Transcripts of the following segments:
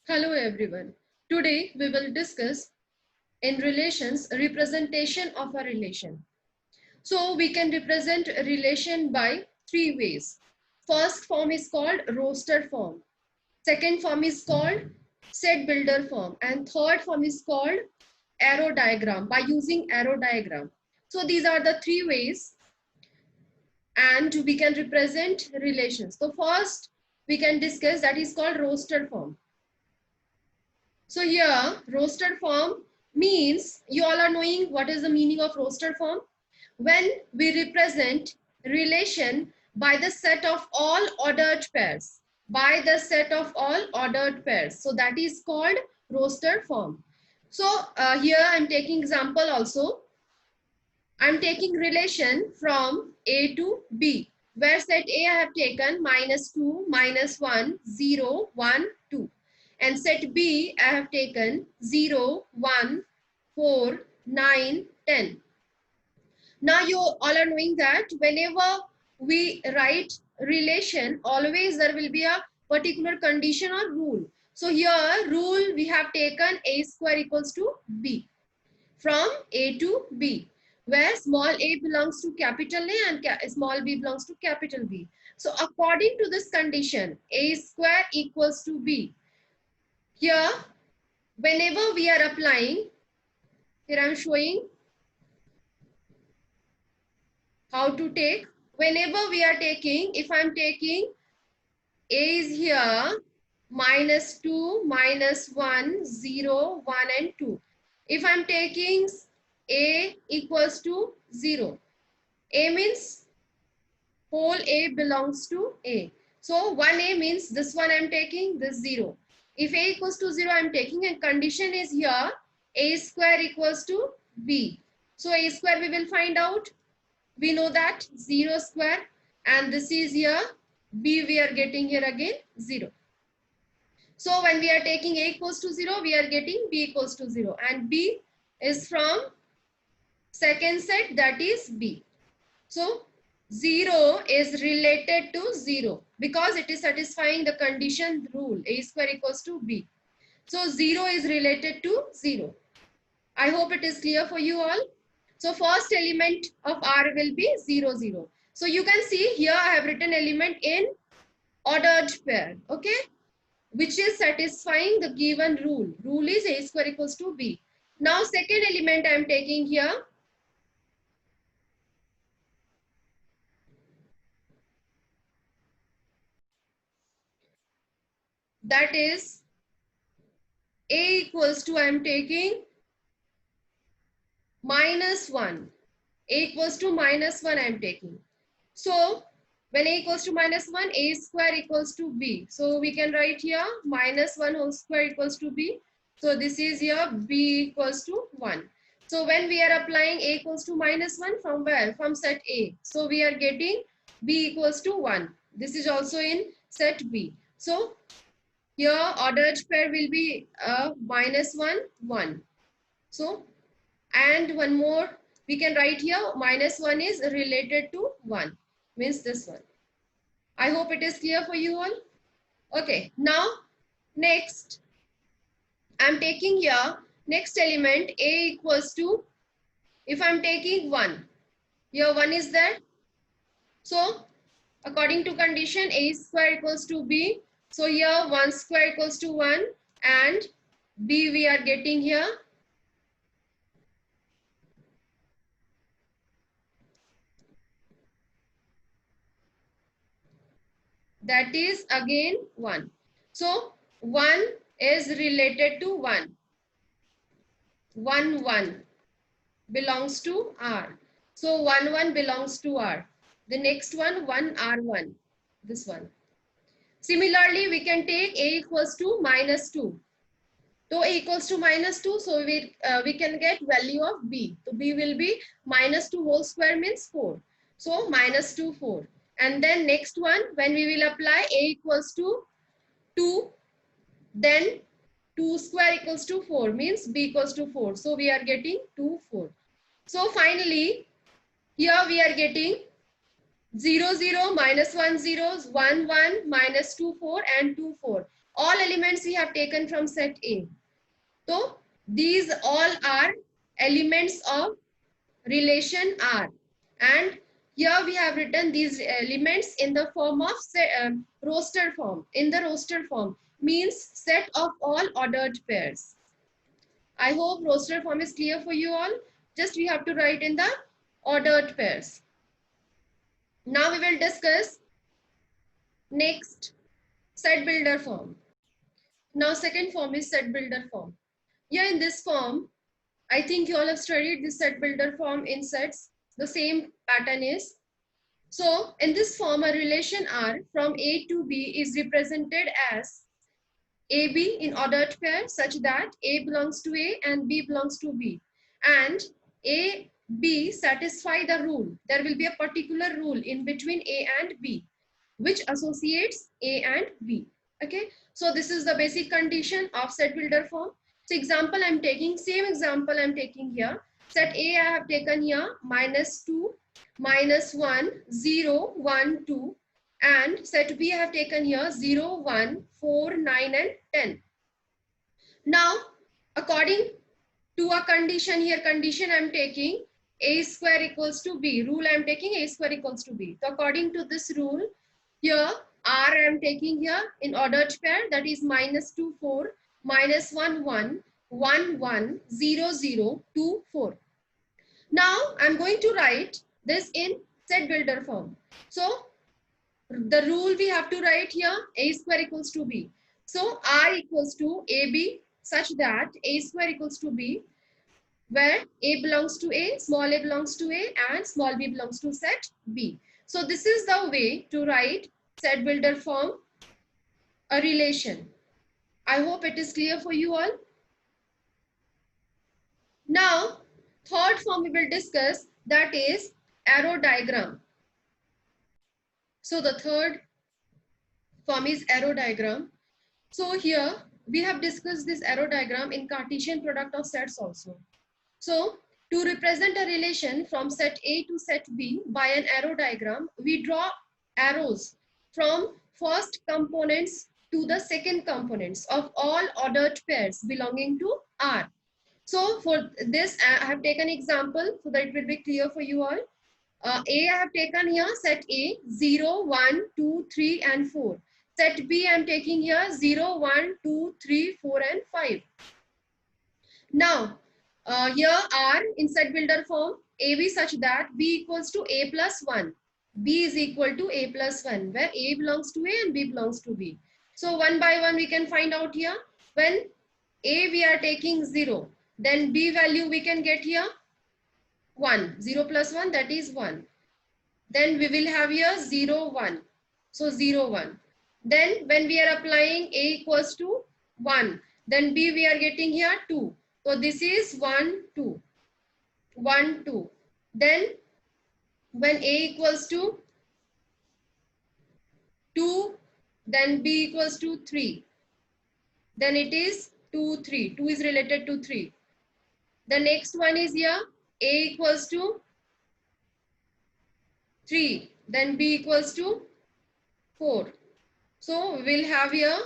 Hello everyone. Today we will discuss in relations representation of a relation. So we can represent a relation by three ways. First form is called roster form. Second form is called set builder form, and third form is called arrow diagram by using arrow diagram. So these are the three ways and we can represent relations. So first we can discuss that is called roster form. So here, roster form means, you all are knowing what is the meaning of roster form? When we represent relation by the set of all ordered pairs, by the set of all ordered pairs. So that is called roster form. So here I'm taking example also. I'm taking relation from A to B, where set A I have taken -2, -1, 0, 1, 2. And set B I have taken 0, 1, 4, 9, 10. Now you all are knowing that whenever we write relation, always there will be a particular condition or rule. So here rule we have taken A square equals to B, from A to B, where small a belongs to capital A and small b belongs to capital B. So according to this condition, A square equals to B. Here, whenever we are applying, here I am showing how to take. Whenever we are taking, if I am taking A is here, -2, -1, 0, 1 and 2. If I am taking A equals to 0, A means whole A belongs to A. So 1A means this one I'm taking, this 0. If A equals to 0, I'm taking, and condition is here, A square equals to B. So A square we will find out. We know that 0 square, and this is here, B we are getting here again 0. So when we are taking A equals to 0, we are getting B equals to 0, and B is from second set, that is B. So 0 is related to 0 because it is satisfying the condition rule, A square equals to B. So 0 is related to 0. I hope it is clear for you all. So first element of R will be 0, 0. So you can see here I have written element in ordered pair, okay, which is satisfying the given rule. Rule is A square equals to B. Now second element I am taking here. That is A equals to, I am taking -1. A equals to -1 I am taking. So when A equals to -1, A square equals to B. So we can write here -1 whole square equals to B. So this is here B equals to 1. So when we are applying A equals to -1, from where? From set A. So we are getting B equals to 1. This is also in set B. So here ordered pair will be -1, 1. So, and one more we can write here, -1 is related to 1, means this one. I hope it is clear for you all. Okay, now next I'm taking here next element A equals to, if I'm taking 1, here 1 is there. So according to condition A square equals to B. So here 1 square equals to 1, and B we are getting here that is again 1. So 1 is related to 1. 1, 1 belongs to R. So 1, 1 belongs to R. The next one, 1, R1. This one. Similarly, we can take A equals to -2. So A equals to -2. So we can get value of B. So B will be -2 whole square means 4. So -2, 4. And then next one, when we will apply A equals to 2, then 2 square equals to 4 means B equals to 4. So we are getting 2, 4. So finally, here we are getting 0, 0, -1, 0, 1, 1, -2, 4 and 2, 4. all elements we have taken from set A. So these all are elements of relation R, and here we have written these elements in the form of roster form. In the roster form means set of all ordered pairs. I hope roster form is clear for you all. Just we have to write in the ordered pairs. Now we will discuss next set builder form. Now second form is set builder form. Here in this form, I think you all have studied this set builder form in sets. The same pattern is. So in this form, a relation R from A to B is represented as AB in ordered pair such that A belongs to A and B belongs to B. And A, B satisfy the rule. There will be a particular rule in between A and B, which associates A and B. Okay. So this is the basic condition of set builder form. So example I'm taking, same example I'm taking here. Set A I have taken here -2, -1, 0, 1, 2. And set B I have taken here 0, 1, 4, 9 and 10. Now, according to a condition here, condition I'm taking A square equals to B. Rule I'm taking A square equals to B. So according to this rule, here R I'm taking here in ordered pair, that is -2, 4, -1, 1, 1, 1, 0, 0, 2, 4. Now I'm going to write this in set builder form. So the rule we have to write here, A square equals to B. So R equals to AB such that A square equals to B, where A belongs to A, small a belongs to A, and small b belongs to set B. So this is the way to write set builder form, a relation. I hope it is clear for you all. Now, third form we will discuss, that is arrow diagram. So the third form is arrow diagram. So here we have discussed this arrow diagram in Cartesian product of sets also. So to represent a relation from set A to set B by an arrow diagram, we draw arrows from first components to the second components of all ordered pairs belonging to R. So for this, I have taken example so that it will be clear for you all. A I have taken here set A 0, 1, 2, 3 and 4. Set B I am taking here 0, 1, 2, 3, 4 and 5. Now here R in set builder form, AB such that B equals to A plus 1. B is equal to A plus 1, where A belongs to A and B belongs to B. So one by one we can find out here. When A we are taking 0, then B value we can get here 1. 0 plus 1, that is 1. Then we will have here 0, 1. So 0, 1. Then when we are applying A equals to 1, then B we are getting here 2. So this is 1, 2. 1, 2. Then when A equals to 2, then B equals to 3. Then it is 2, 3. 2 is related to 3. The next one is here A equals to 3. Then B equals to 4. So we will have here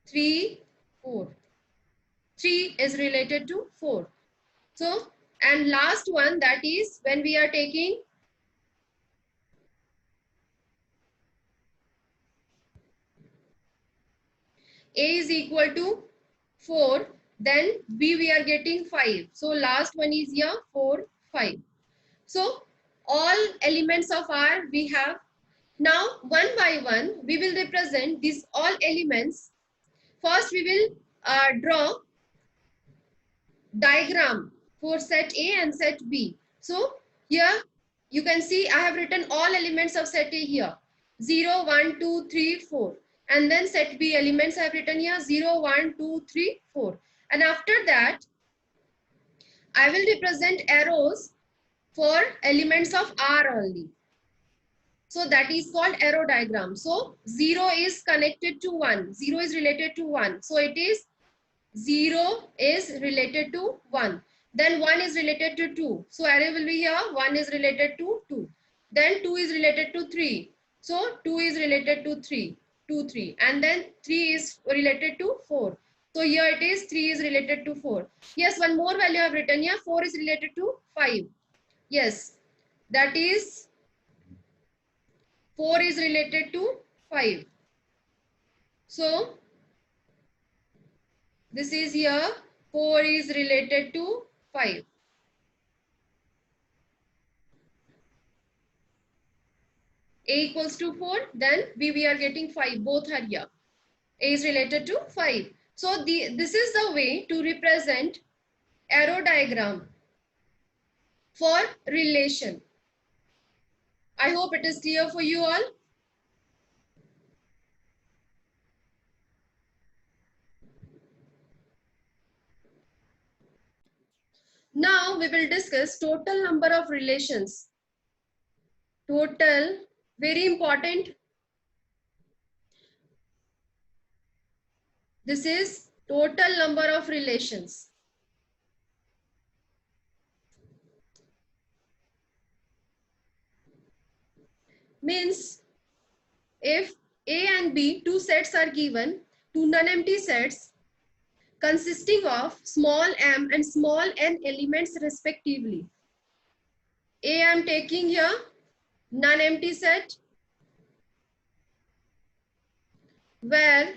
3, 4. 3 is related to 4. So, and last one, that is when we are taking A is equal to 4, then B we are getting 5. So last one is here 4, 5. So all elements of R we have. Now one by one we will represent these all elements. First we will draw diagram for set A and set B. So here you can see I have written all elements of set A here. 0, 1, 2, 3, 4. And then set B elements I have written here 0, 1, 2, 3, 4. And after that, I will represent arrows for elements of R only. So that is called arrow diagram. So 0 is connected to 1. 0 is related to 1. So it is 0 is related to 1. Then 1 is related to 2. So arrow will be here. 1 is related to 2. Then 2 is related to 3. So 2 is related to 3, 2, 3, and then 3 is related to 4. So here it is 3 is related to 4. Yes, one more value I have written here, 4 is related to 5. Yes, that is 4 is related to 5. So this is here 4 is related to 5. A equals to 4, then we are getting 5, both are here. A is related to 5. So this is the way to represent arrow diagram for relation. I hope it is clear for you all. Now we will discuss total number of relations. Total, very important. This is total number of relations. Means if A and B, two sets are given, two non-empty sets consisting of small m and small n elements respectively. A I am taking here non-empty set where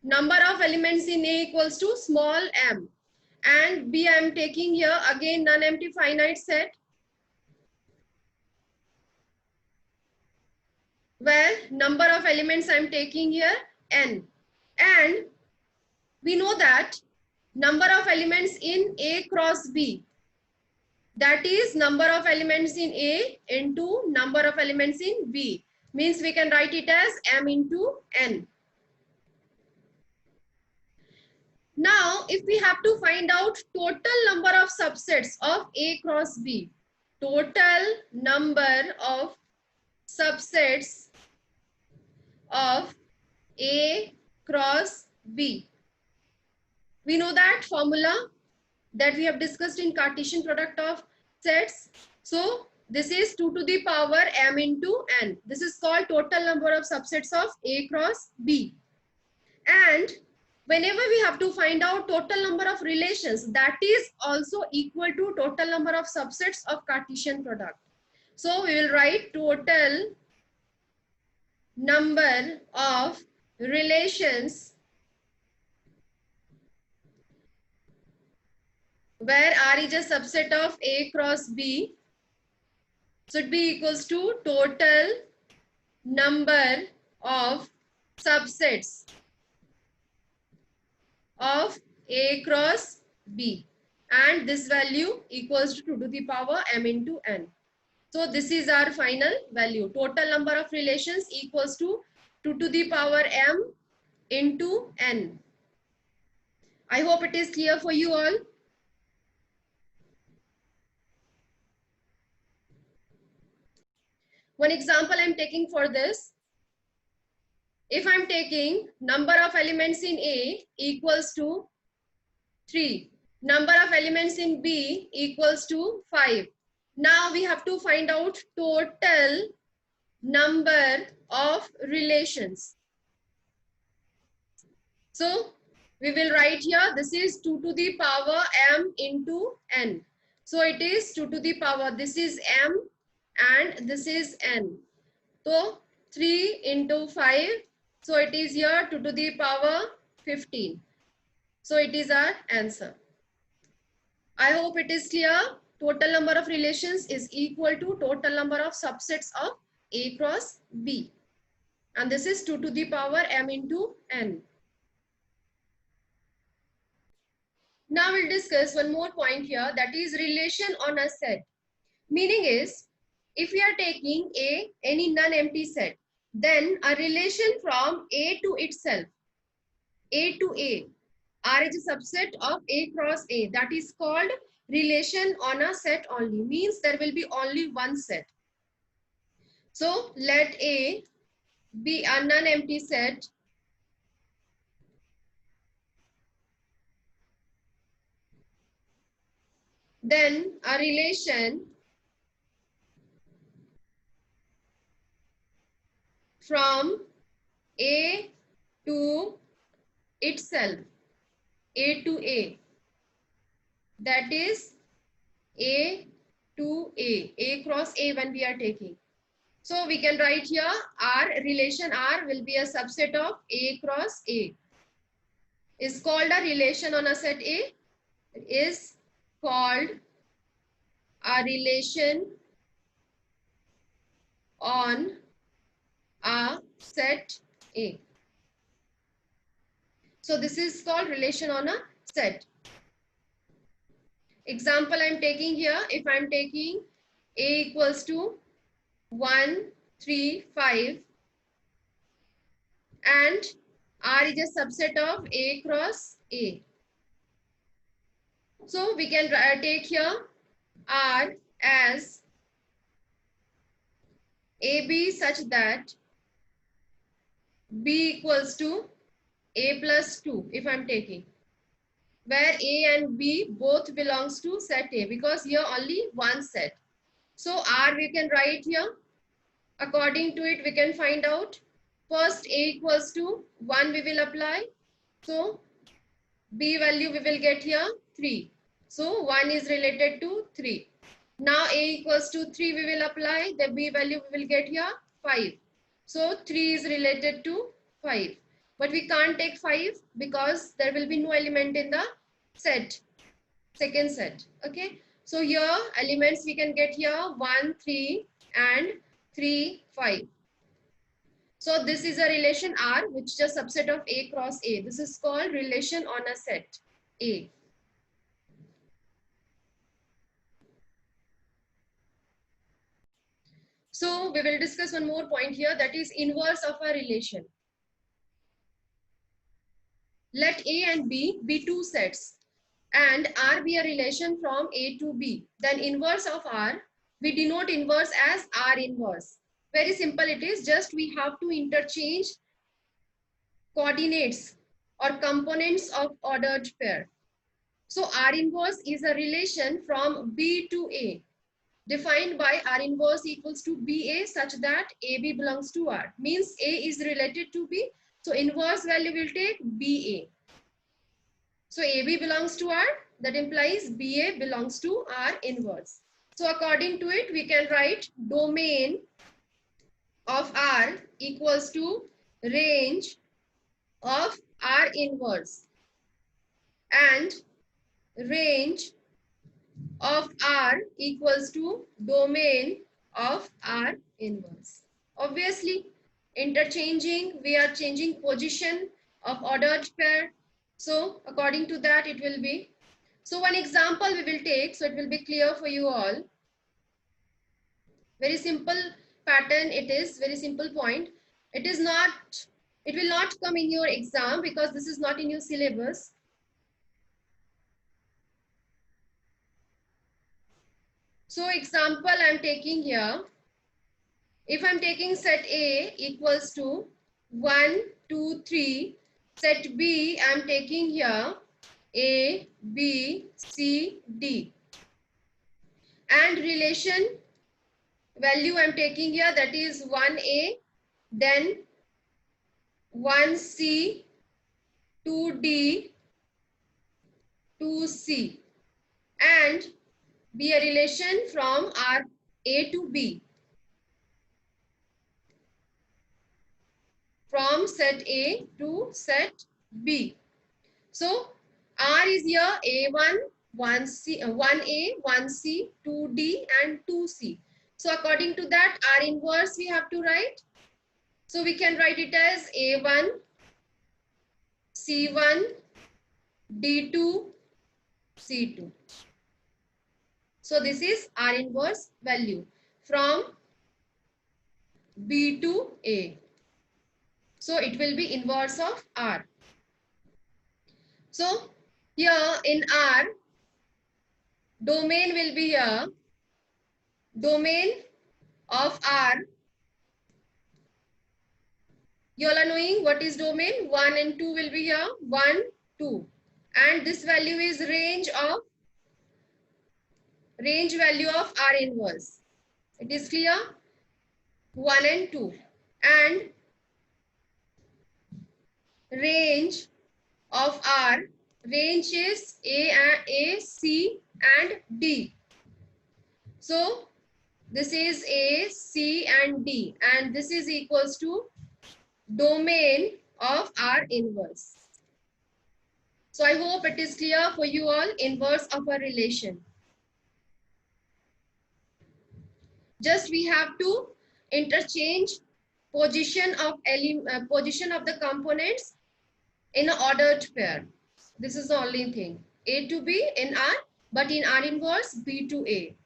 number of elements in A equals to small m, and B I am taking here again non-empty finite set where number of elements I am taking here n, and we know that number of elements in A cross B, that is number of elements in A into number of elements in B, means we can write it as m into n. Now, if we have to find out total number of subsets of A cross B, total number of subsets of A cross B, we know that formula that we have discussed in Cartesian product of sets. So this is 2 to the power m into n. This is called total number of subsets of A cross B. And whenever we have to find out total number of relations, that is also equal to total number of subsets of Cartesian product. So we will write total number of relations where R is a subset of A cross B should be equals to total number of subsets of A cross B, and this value equals to 2 to the power m into n. So this is our final value. Total number of relations equals to 2 to the power m into n. I hope it is clear for you all. One example I'm taking for this. If I'm taking number of elements in A equals to 3, number of elements in B equals to 5. Now we have to find out total number of relations. So we will write here, this is 2 to the power m into n. So it is 2 to the power, this is m and this is n. So 3 into 5, so it is here 2 to the power 15. So it is our answer. I hope it is clear. Total number of relations is equal to total number of subsets of A cross B. And this is 2 to the power m into n. Now we'll discuss one more point here, that is relation on a set. Meaning is, if we are taking any non-empty set, then a relation from A to itself, A to A, R is a subset of A cross A, that is called relation on a set only, means there will be only one set. So let A be a non-empty set then a relation from A to itself, A to A, that is A to A cross A when we are taking. So we can write here R, relation R will be a subset of A cross A. Is called a relation on a set A, is called a relation on a set A. So this is called relation on a set. Example I'm taking here, if I'm taking A equals to 1, 3, 5 and R is a subset of A cross A. So we can take here R as AB such that B equals to A plus 2 if I'm taking, where A and B both belongs to set A because here only one set. So R we can write here. According to it we can find out. First A equals to 1 we will apply. So B value we will get here 3. So 1 is related to 3. Now A equals to 3 we will apply. The B value we will get here 5. So 3 is related to 5. But we can't take 5 because there will be no element in the set, second set. Okay. So here elements we can get here 1, 3 and 3, 5. So this is a relation R which is a subset of A cross A. This is called relation on a set A. So we will discuss one more point here, that is inverse of a relation. Let A and B be two sets and R be a relation from A to B. Then inverse of R, we denote inverse as R inverse. Very simple it is, just we have to interchange coordinates or components of ordered pair. So R inverse is a relation from B to A, defined by R inverse equals to BA such that AB belongs to R. Means A is related to B. So inverse value will take BA. So AB belongs to R. That implies BA belongs to R inverse. So according to it, we can write domain of R equals to range of R inverse and range of R equals to domain of R inverse. Obviously, interchanging, we are changing position of ordered pair. So according to that, it will be. So one example we will take, so it will be clear for you all. Very simple pattern it is, very simple point. It is not, it will not come in your exam because this is not in your syllabus. So example I'm taking here. If I'm taking set A equals to 1, 2, 3, set B I'm taking here A, B, C, D. And relation value I'm taking here, that is 1A, then 1C, 2D, 2C, and be a relation from R A to B. From set A to set B. So R is here A1, 1C, 1A, 1C, 2D and 2C. So according to that, R inverse we have to write. So we can write it as A1, C1, D2, C2. So this is R inverse value from B to A. So it will be inverse of R. So here in R, domain will be here. Domain of R. You all are knowing what is domain. 1 and 2 will be here. 1, 2. And this value is range value of R inverse. It is clear? 1 and 2. And range of R, range is A, C and D. So this is A, C and D, and this is equals to domain of R inverse. So I hope it is clear for you all, inverse of a relation. Just we have to interchange position of the components in an ordered pair. This is the only thing. A to B in R, but in R inverse, B to A.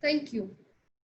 Thank you.